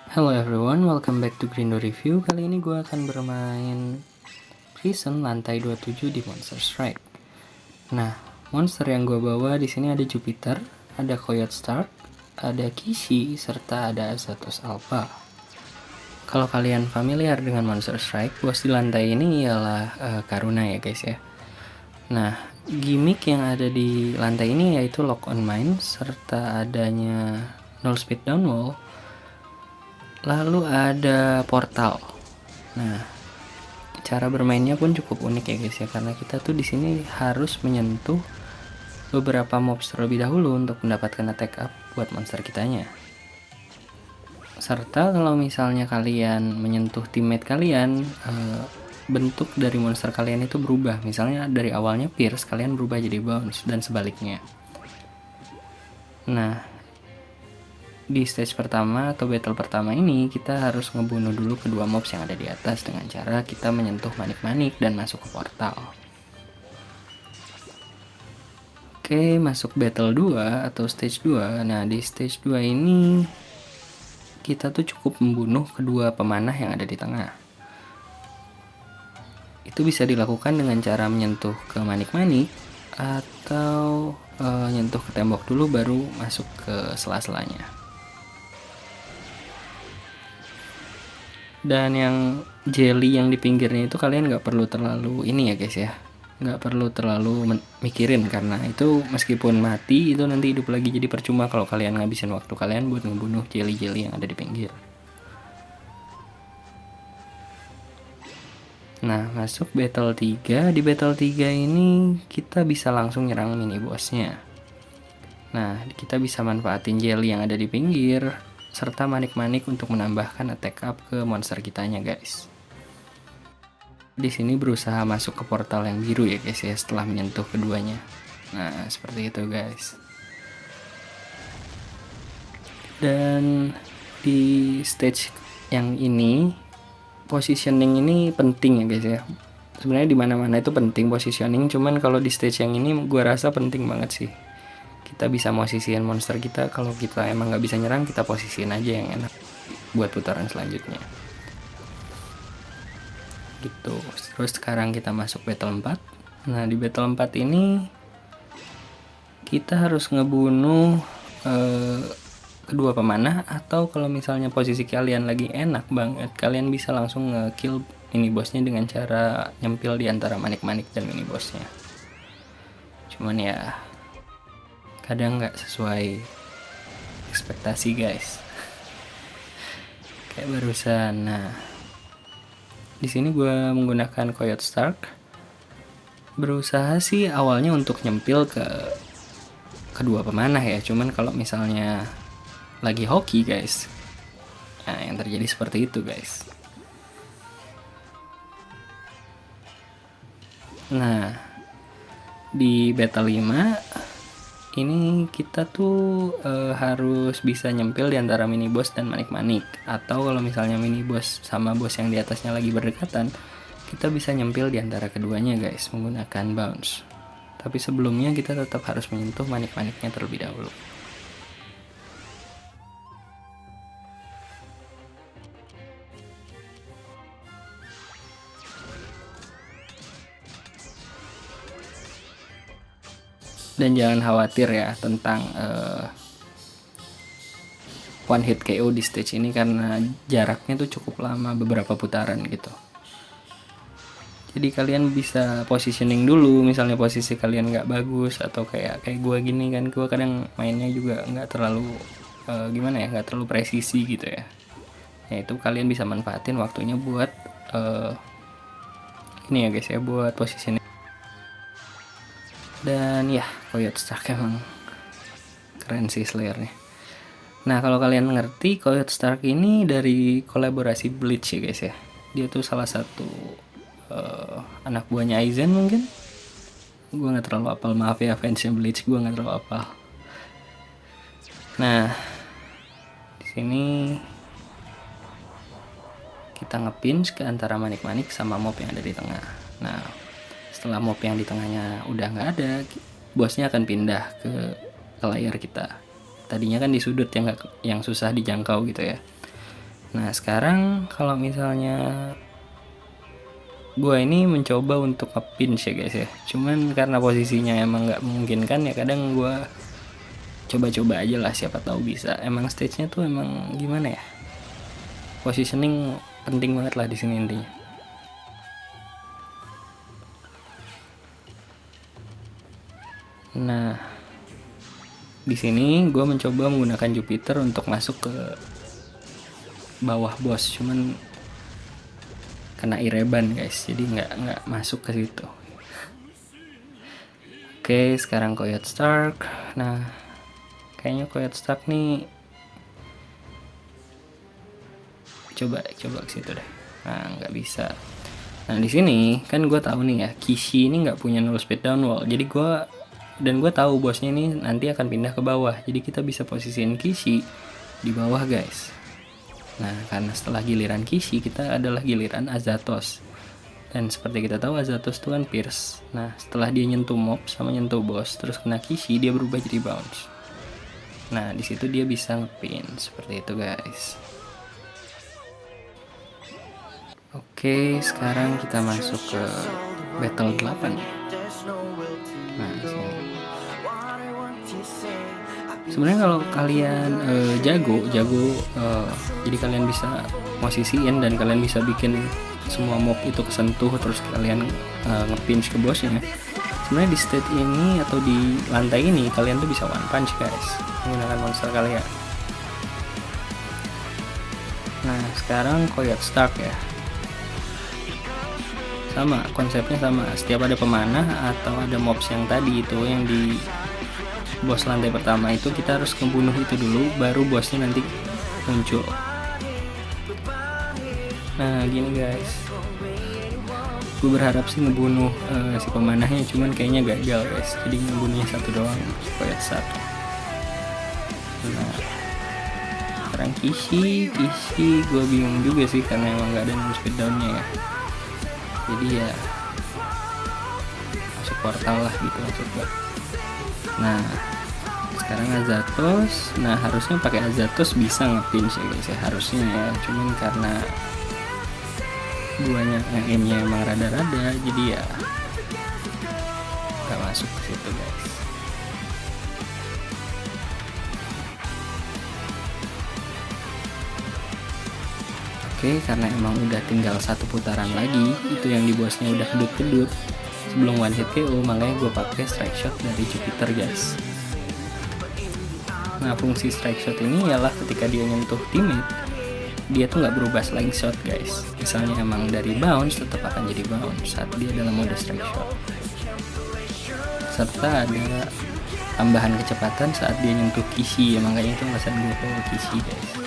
Hello everyone, welcome back to Grindo Review. Kali ini gue akan bermain Prison lantai 27 di Monster Strike. Nah, monster yang gue bawa di sini ada Jupiter, ada Coyote Stark, ada Kishi, serta ada Azathos Alpha. Kalau kalian familiar dengan Monster Strike, bos di lantai ini ialah Karuna ya guys ya. Nah, gimmick yang ada di lantai ini yaitu Lock on Mine, serta adanya Null Speed Down Wall. Lalu ada portal. Nah, cara bermainnya pun cukup unik ya guys ya, karena kita tuh di sini harus menyentuh beberapa mobs terlebih dahulu untuk mendapatkan attack up buat monster kitanya. Serta kalau misalnya kalian menyentuh teammate kalian, bentuk dari monster kalian itu berubah. Misalnya dari awalnya pierce, kalian berubah jadi bounce dan sebaliknya. Nah, di stage pertama atau battle pertama ini kita harus ngebunuh dulu kedua mobs yang ada di atas dengan cara kita menyentuh manik-manik dan masuk ke portal. Oke, masuk battle 2 atau stage 2. Nah, di stage 2 ini kita tuh cukup membunuh kedua pemanah yang ada di tengah. Itu bisa dilakukan dengan cara menyentuh ke manik-manik atau nyentuh ke tembok dulu baru masuk ke sela-selanya. Dan yang jelly yang di pinggirnya itu kalian nggak perlu terlalu ini ya guys ya, nggak perlu terlalu mikirin, karena itu meskipun mati itu nanti hidup lagi, jadi percuma kalau kalian ngabisin waktu kalian buat ngebunuh jelly-jelly yang ada di pinggir. Nah, masuk battle 3. Di battle 3 ini kita bisa langsung nyerang mini bossnya. Nah, kita bisa manfaatin jelly yang ada di pinggir serta manik-manik untuk menambahkan attack up ke monster kitanya guys. Di sini berusaha masuk ke portal yang biru ya guys ya, setelah menyentuh keduanya. Nah, seperti itu guys. Dan di stage yang ini positioning ini penting ya guys ya. Sebenarnya di mana-mana itu penting positioning, cuman kalau di stage yang ini gua rasa penting banget sih. Kita bisa posisiin monster kita, kalau kita emang nggak bisa nyerang kita posisiin aja yang enak buat putaran selanjutnya gitu. Terus sekarang kita masuk battle 4. Nah, di battle 4 ini kita harus ngebunuh kedua pemanah, atau kalau misalnya posisi kalian lagi enak banget, kalian bisa langsung nge-kill mini bossnya dengan cara nyempil di antara manik-manik dan mini bossnya. Cuman ya kadang nggak sesuai ekspektasi guys. Kayak barusan. Nah, di sini gue menggunakan Coyote Stark. Berusaha sih awalnya untuk nyempil ke kedua pemanah ya. Cuman kalau misalnya lagi hoki guys, nah yang terjadi seperti itu guys. Nah, di battle 5 ini kita tuh harus bisa nyempil di antara mini boss dan manik-manik, atau kalau misalnya mini boss sama boss yang di atasnya lagi berdekatan, kita bisa nyempil di antara keduanya guys menggunakan bounce. Tapi sebelumnya kita tetap harus menyentuh manik-maniknya terlebih dahulu. Dan jangan khawatir ya tentang one hit KO di stage ini, karena jaraknya tuh cukup lama, beberapa putaran gitu. Jadi kalian bisa positioning dulu, misalnya posisi kalian nggak bagus atau kayak gue gini kan, gue kadang mainnya juga nggak terlalu gimana ya, nggak terlalu presisi gitu ya. Ya itu kalian bisa manfaatin waktunya buat ini ya guys ya, buat positioning. Dan ya, Coyote Stark emang keren sih Slayer-nya. Nah, kalau kalian ngerti, Coyote Stark ini dari kolaborasi Bleach ya guys ya. Dia tuh salah satu anak buahnya Aizen mungkin. Gue gak terlalu apal, maaf ya fansnya Bleach, gue gak terlalu apal. Nah, di sini kita ngepinch ke antara manik-manik sama mob yang ada di tengah. Nah, setelah mob yang di tengahnya udah nggak ada, bosnya akan pindah ke layar kita. Tadinya kan di sudut yang susah dijangkau gitu ya. Nah sekarang kalau misalnya gue ini mencoba untuk nge-pinch ya guys ya, cuman karena posisinya emang nggak memungkinkan ya, kadang gue coba-coba aja lah, siapa tahu bisa. Emang stage-nya tuh emang gimana ya, positioning penting banget lah di sini intinya. Nah di sini gue mencoba menggunakan Jupiter untuk masuk ke bawah bos, cuman kena Ireban guys, jadi nggak masuk ke situ. Oke, sekarang Coyote Stark. Nah kayaknya Coyote Stark nih coba ke situ deh. Nah nggak bisa. Nah di sini kan gue tahu nih ya, Kishi ini nggak punya null speed down wall, jadi gue tahu bosnya ini nanti akan pindah ke bawah, jadi kita bisa posisiin Kishi di bawah guys. Nah karena setelah giliran Kishi kita adalah giliran Azatos, dan seperti kita tahu Azatos itu kan pierce. Nah setelah dia nyentuh mob sama nyentuh boss terus kena Kishi, dia berubah jadi bounce. Nah disitu dia bisa ngepin seperti itu guys. Oke, sekarang kita masuk ke battle 8. Nah sini sebenarnya kalau kalian jago jadi kalian bisa posisiin dan kalian bisa bikin semua mob itu kesentuh terus kalian nge-pinch ke bosnya. Sebenarnya di stage ini atau di lantai ini kalian tuh bisa one punch guys menggunakan monster kalian. Nah sekarang Coyote Stark ya, sama konsepnya sama, setiap ada pemanah atau ada mobs yang tadi itu yang di bos lantai pertama itu kita harus membunuh itu dulu baru bosnya nanti muncul. Nah gini guys, gue berharap sih ngebunuh si pemanahnya, cuman kayaknya gagal guys, jadi ngebunuhnya satu doang, Coyote Stark. Nah sekarang Kishi gue bingung juga sih karena emang gak ada speed downnya ya, jadi ya masuk portal lah gitu maksud gue. Nah sekarang Azatos, nah harusnya pakai Azatos bisa nge-pinch ya guys ya, harusnya ya, cuman karena guanya yang aimnya emang rada-rada jadi ya gak masuk ke situ guys. Oke, karena emang udah tinggal satu putaran lagi, itu yang di bosnya udah kedut-kedut sebelum one hit KO, makanya gue pakai strike shot dari Jupiter guys. Nah fungsi strike shot ini ialah ketika dia nyentuh teammate, dia tuh nggak berubah sliding shot guys. Misalnya emang dari bounce tetap akan jadi bounce saat dia dalam mode strike shot, serta ada tambahan kecepatan saat dia nyentuh Kishi ya, makanya itu alasan gue bawa Kishi guys.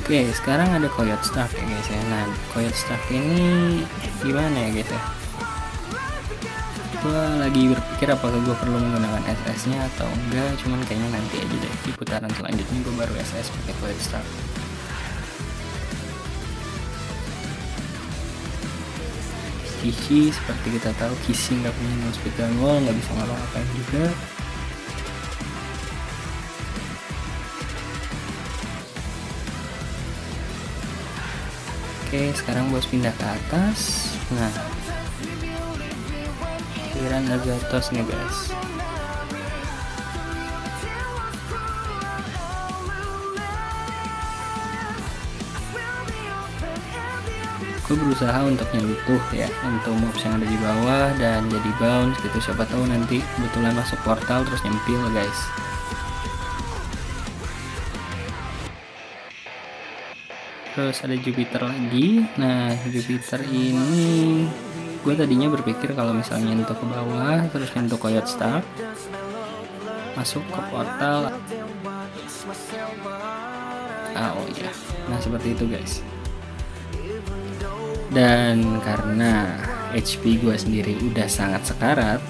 Oke, sekarang ada Coyote Stark ya guys ya. Nah, Coyote Stark ini gimana ya guys ya? Gue lagi berpikir apakah gue perlu menggunakan SS nya atau enggak, cuman kayaknya nanti aja deh, di putaran selanjutnya gue baru SS pakai Coyote Stark. Kishi seperti kita tahu, Kishi nggak punya no speed down wall, nggak bisa ngapa-ngapain juga. Oke, sekarang bos pindah ke atas. Nah, giliran Azatos nih guys. Gue berusaha untuk nyentuh ya, untuk mobs yang ada di bawah dan jadi bounce gitu, siapa tahu nanti kebetulan masuk portal terus nyempil guys. Terus ada Jupiter lagi. Nah Jupiter ini gue tadinya berpikir kalau misalnya nyentuh ke bawah terus nyentuh Coyote Stark masuk ke portal. Oh iya, nah seperti itu guys. Dan karena HP gue sendiri udah sangat sekarat,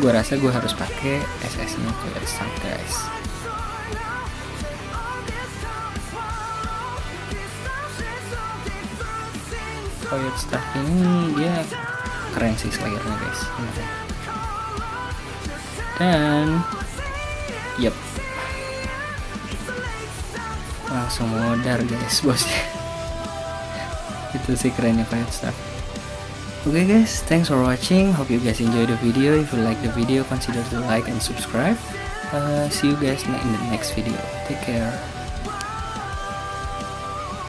gue rasa gue harus pakai SS nya Coyote Stark guys. Quiet Stark ini dia keren sih Slayernya guys. Dan yep, langsung modar guys bosnya. Itu sih kerennya Quiet Stark. Okay guys, thanks for watching. Hope you guys enjoy the video. If you like the video, consider to like and subscribe. See you guys in the next video. Take care.